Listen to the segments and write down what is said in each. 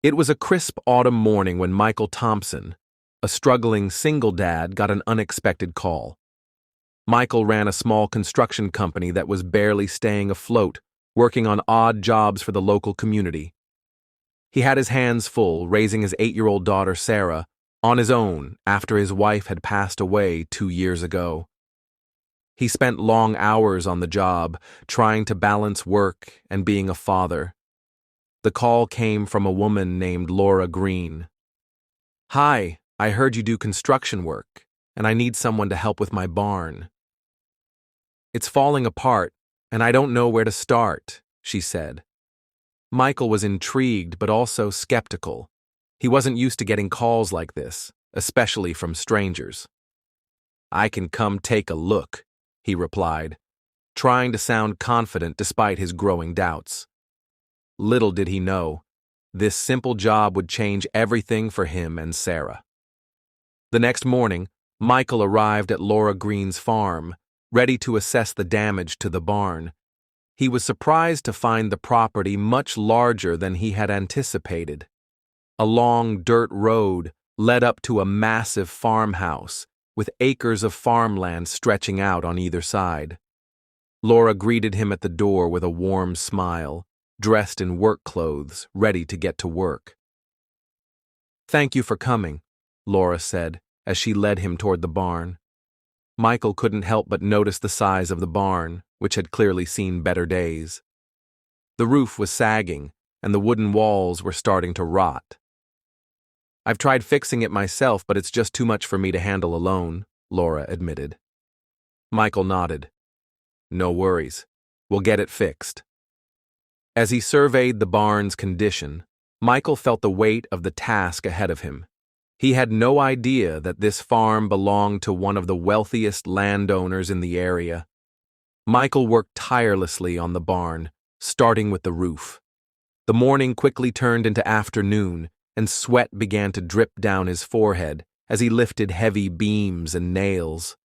It was a crisp autumn morning when Michael Thompson, a struggling single dad, got an unexpected call. Michael ran a small construction company that was barely staying afloat, working on odd jobs for the local community. He had his hands full raising his 8-year-old daughter Sarah on his own after his wife had passed away 2 years ago. He spent long hours on the job, trying to balance work and being a father. The call came from a woman named Laura Green. "Hi, I heard you do construction work, and I need someone to help with my barn." "It's falling apart, and I don't know where to start," she said. Michael was intrigued but also skeptical. He wasn't used to getting calls like this, especially from strangers. "I can come take a look," he replied, trying to sound confident despite his growing doubts. Little did he know, this simple job would change everything for him and Sarah. The next morning, Michael arrived at Laura Green's farm, ready to assess the damage to the barn. He was surprised to find the property much larger than he had anticipated. A long dirt road led up to a massive farmhouse, with acres of farmland stretching out on either side. Laura greeted him at the door with a warm smile, dressed in work clothes, ready to get to work. "Thank you for coming," Laura said, as she led him toward the barn. Michael couldn't help but notice the size of the barn, which had clearly seen better days. The roof was sagging, and the wooden walls were starting to rot. "I've tried fixing it myself, but it's just too much for me to handle alone," Laura admitted. Michael nodded. "No worries. We'll get it fixed." As he surveyed the barn's condition, Michael felt the weight of the task ahead of him. He had no idea that this farm belonged to one of the wealthiest landowners in the area. Michael worked tirelessly on the barn, starting with the roof. The morning quickly turned into afternoon, and sweat began to drip down his forehead as he lifted heavy beams and nails.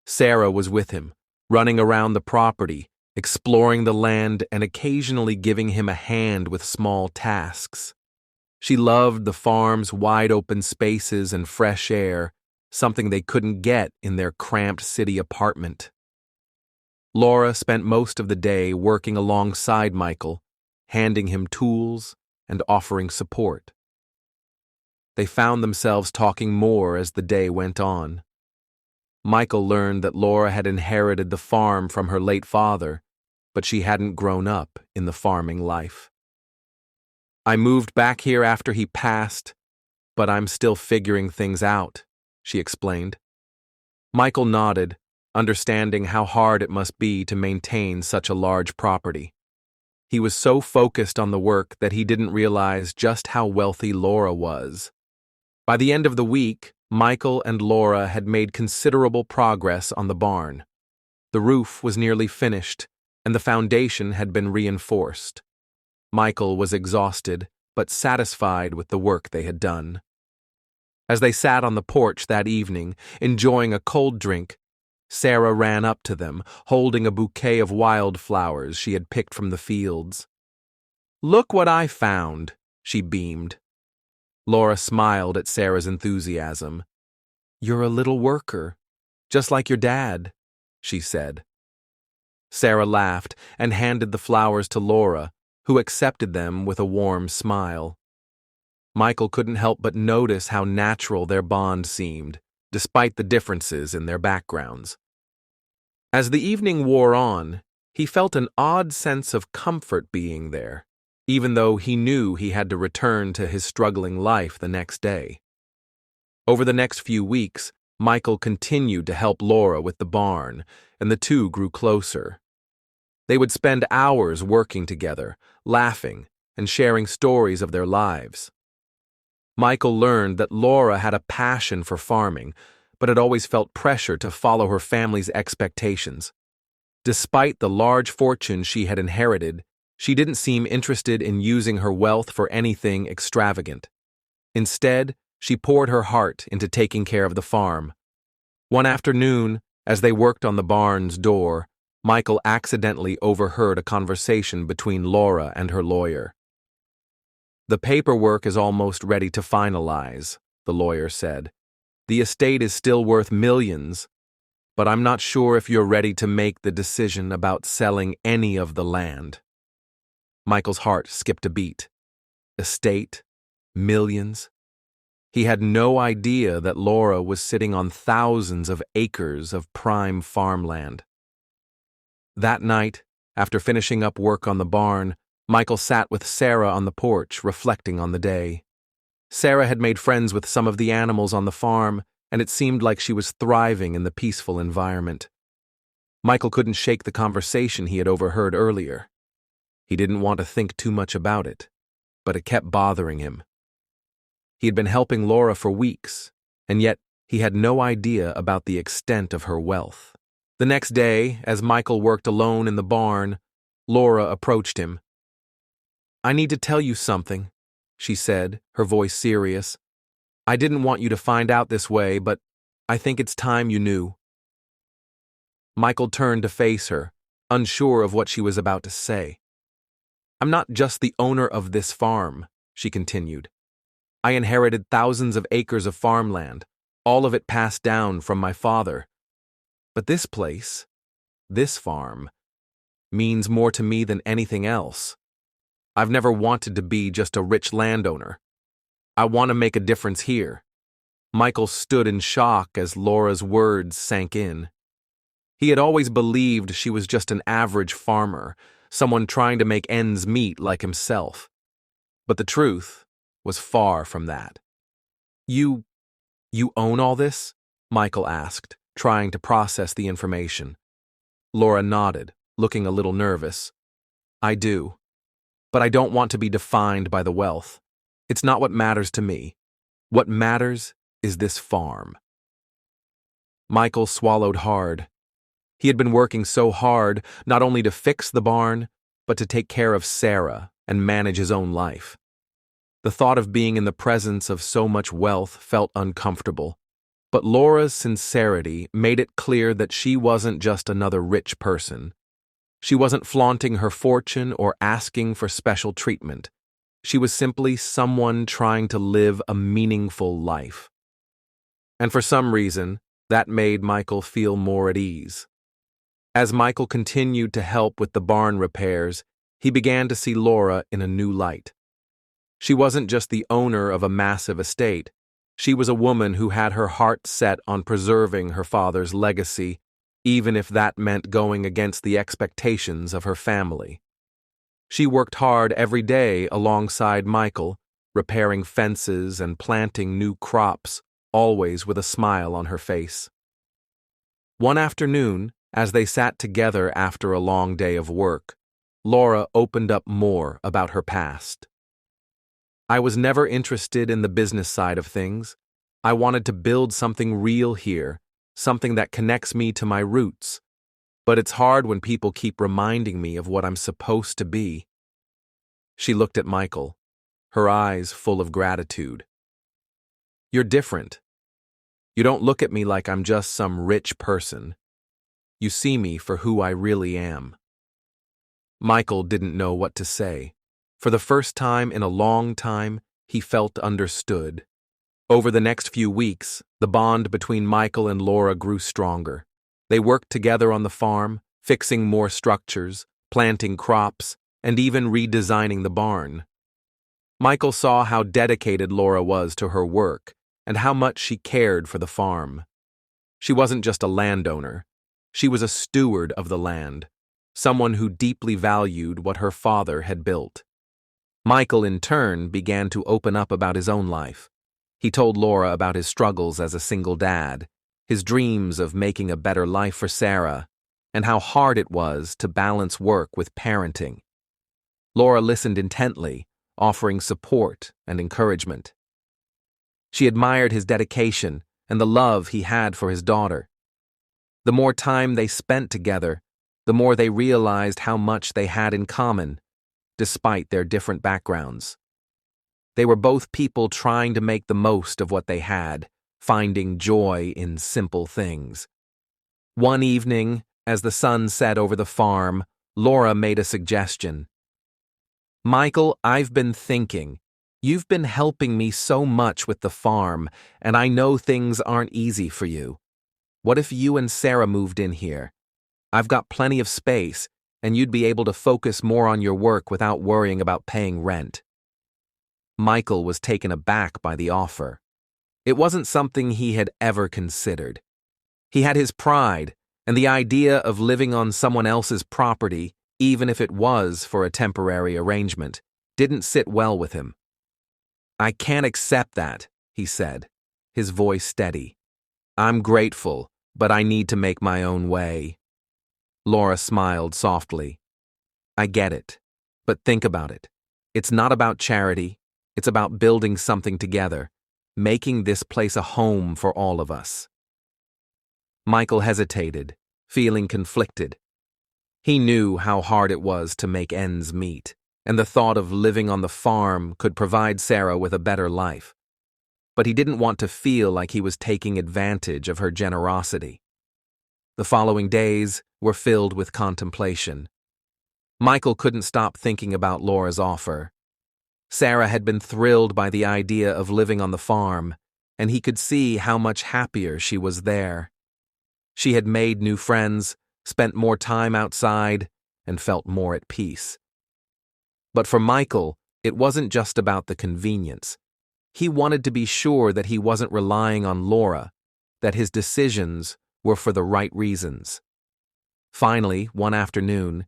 Sarah was with him, running around the property, exploring the land and occasionally giving him a hand with small tasks. She loved the farm's wide-open spaces and fresh air, something they couldn't get in their cramped city apartment. Laura spent most of the day working alongside Michael, handing him tools and offering support. They found themselves talking more as the day went on. Michael learned that Laura had inherited the farm from her late father, but she hadn't grown up in the farming life. "I moved back here after he passed, but I'm still figuring things out," she explained. Michael nodded, understanding how hard it must be to maintain such a large property. He was so focused on the work that he didn't realize just how wealthy Laura was. By the end of the week, Michael and Laura had made considerable progress on the barn. The roof was nearly finished, and the foundation had been reinforced. Michael was exhausted, but satisfied with the work they had done. As they sat on the porch that evening, enjoying a cold drink, Sarah ran up to them, holding a bouquet of wildflowers she had picked from the fields. "Look what I found," she beamed. Laura smiled at Sarah's enthusiasm. "You're a little worker, just like your dad," she said. Sarah laughed and handed the flowers to Laura, who accepted them with a warm smile. Michael couldn't help but notice how natural their bond seemed, despite the differences in their backgrounds. As the evening wore on, he felt an odd sense of comfort being there, even though he knew he had to return to his struggling life the next day. Over the next few weeks, Michael continued to help Laura with the barn, and the two grew closer. They would spend hours working together, laughing, and sharing stories of their lives. Michael learned that Laura had a passion for farming, but had always felt pressure to follow her family's expectations. Despite the large fortune she had inherited, she didn't seem interested in using her wealth for anything extravagant. Instead, she poured her heart into taking care of the farm. One afternoon, as they worked on the barn's door, Michael accidentally overheard a conversation between Laura and her lawyer. The paperwork is almost ready to finalize, the lawyer said. The estate is still worth millions, but I'm not sure if you're ready to make the decision about selling any of the land. Michael's heart skipped a beat. Estate? Millions? He had no idea that Laura was sitting on thousands of acres of prime farmland. That night, after finishing up work on the barn, Michael sat with Sarah on the porch, reflecting on the day. Sarah had made friends with some of the animals on the farm, and it seemed like she was thriving in the peaceful environment. Michael couldn't shake the conversation he had overheard earlier. He didn't want to think too much about it, but it kept bothering him. He had been helping Laura for weeks, and yet he had no idea about the extent of her wealth. The next day, as Michael worked alone in the barn, Laura approached him. "I need to tell you something," she said, her voice serious. "I didn't want you to find out this way, but I think it's time you knew." Michael turned to face her, unsure of what she was about to say. "I'm not just the owner of this farm," she continued. "I inherited thousands of acres of farmland, all of it passed down from my father. But this place, this farm, means more to me than anything else. I've never wanted to be just a rich landowner. I want to make a difference here." Michael stood in shock as Laura's words sank in. He had always believed she was just an average farmer, someone trying to make ends meet like himself. But the truth was far from that. You own all this?" Michael asked, trying to process the information. Laura nodded, looking a little nervous. "I do. But I don't want to be defined by the wealth. It's not what matters to me. What matters is this farm." Michael swallowed hard. He had been working so hard not only to fix the barn, but to take care of Sarah and manage his own life. The thought of being in the presence of so much wealth felt uncomfortable, but Laura's sincerity made it clear that she wasn't just another rich person. She wasn't flaunting her fortune or asking for special treatment. She was simply someone trying to live a meaningful life. And for some reason, that made Michael feel more at ease. As Michael continued to help with the barn repairs, he began to see Laura in a new light. She wasn't just the owner of a massive estate. She was a woman who had her heart set on preserving her father's legacy, even if that meant going against the expectations of her family. She worked hard every day alongside Michael, repairing fences and planting new crops, always with a smile on her face. One afternoon, as they sat together after a long day of work, Laura opened up more about her past. "I was never interested in the business side of things. I wanted to build something real here, something that connects me to my roots. But it's hard when people keep reminding me of what I'm supposed to be." She looked at Michael, her eyes full of gratitude. "You're different. You don't look at me like I'm just some rich person. You see me for who I really am." Michael didn't know what to say. For the first time in a long time, he felt understood. Over the next few weeks, the bond between Michael and Laura grew stronger. They worked together on the farm, fixing more structures, planting crops, and even redesigning the barn. Michael saw how dedicated Laura was to her work and how much she cared for the farm. She wasn't just a landowner. She was a steward of the land, someone who deeply valued what her father had built. Michael, in turn, began to open up about his own life. He told Laura about his struggles as a single dad, his dreams of making a better life for Sarah, and how hard it was to balance work with parenting. Laura listened intently, offering support and encouragement. She admired his dedication and the love he had for his daughter. The more time they spent together, the more they realized how much they had in common, despite their different backgrounds. They were both people trying to make the most of what they had, finding joy in simple things. One evening, as the sun set over the farm, Laura made a suggestion. "Michael, I've been thinking, You've been helping me so much with the farm, and I know things aren't easy for you. What if you and Sarah moved in here? I've got plenty of space, and you'd be able to focus more on your work without worrying about paying rent." Michael was taken aback by the offer. It wasn't something he had ever considered. He had his pride, and the idea of living on someone else's property, even if it was for a temporary arrangement, didn't sit well with him. "I can't accept that," he said, his voice steady. "I'm grateful, but I need to make my own way." Laura smiled softly. "I get it, but think about it. It's not about charity. It's about building something together, making this place a home for all of us." Michael hesitated, feeling conflicted. He knew how hard it was to make ends meet, and the thought of living on the farm could provide Sarah with a better life. But he didn't want to feel like he was taking advantage of her generosity. The following days were filled with contemplation. Michael couldn't stop thinking about Laura's offer. Sarah had been thrilled by the idea of living on the farm, and he could see how much happier she was there. She had made new friends, spent more time outside, and felt more at peace. But for Michael, it wasn't just about the convenience. He wanted to be sure that he wasn't relying on Laura, that his decisions were for the right reasons. Finally, one afternoon,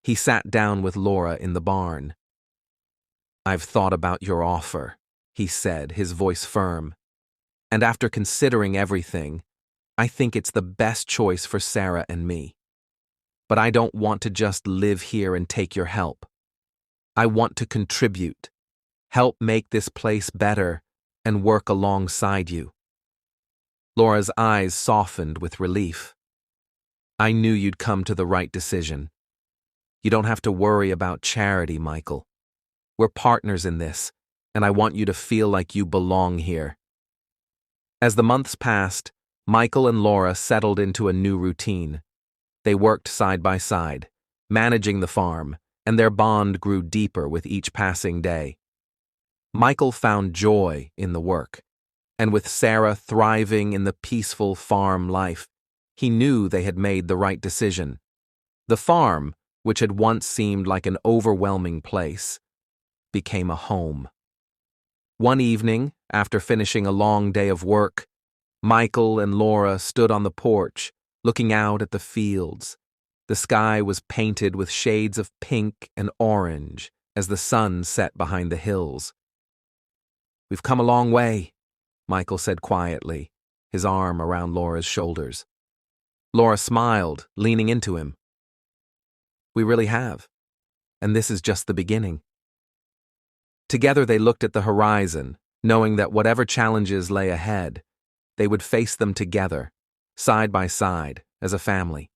he sat down with Laura in the barn. "I've thought about your offer," he said, his voice firm. "And after considering everything, I think it's the best choice for Sarah and me. But I don't want to just live here and take your help. I want to contribute, help make this place better, and work alongside you." Laura's eyes softened with relief. "I knew you'd come to the right decision. You don't have to worry about charity, Michael. We're partners in this, and I want you to feel like you belong here." As the months passed, Michael and Laura settled into a new routine. They worked side by side, managing the farm, and their bond grew deeper with each passing day. Michael found joy in the work, and with Sarah thriving in the peaceful farm life, he knew they had made the right decision. The farm, which had once seemed like an overwhelming place, became a home. One evening, after finishing a long day of work, Michael and Laura stood on the porch, looking out at the fields. The sky was painted with shades of pink and orange as the sun set behind the hills. "We've come a long way," Michael said quietly, his arm around Laura's shoulders. Laura smiled, leaning into him. "We really have, and this is just the beginning." Together they looked at the horizon, knowing that whatever challenges lay ahead, they would face them together, side by side, as a family.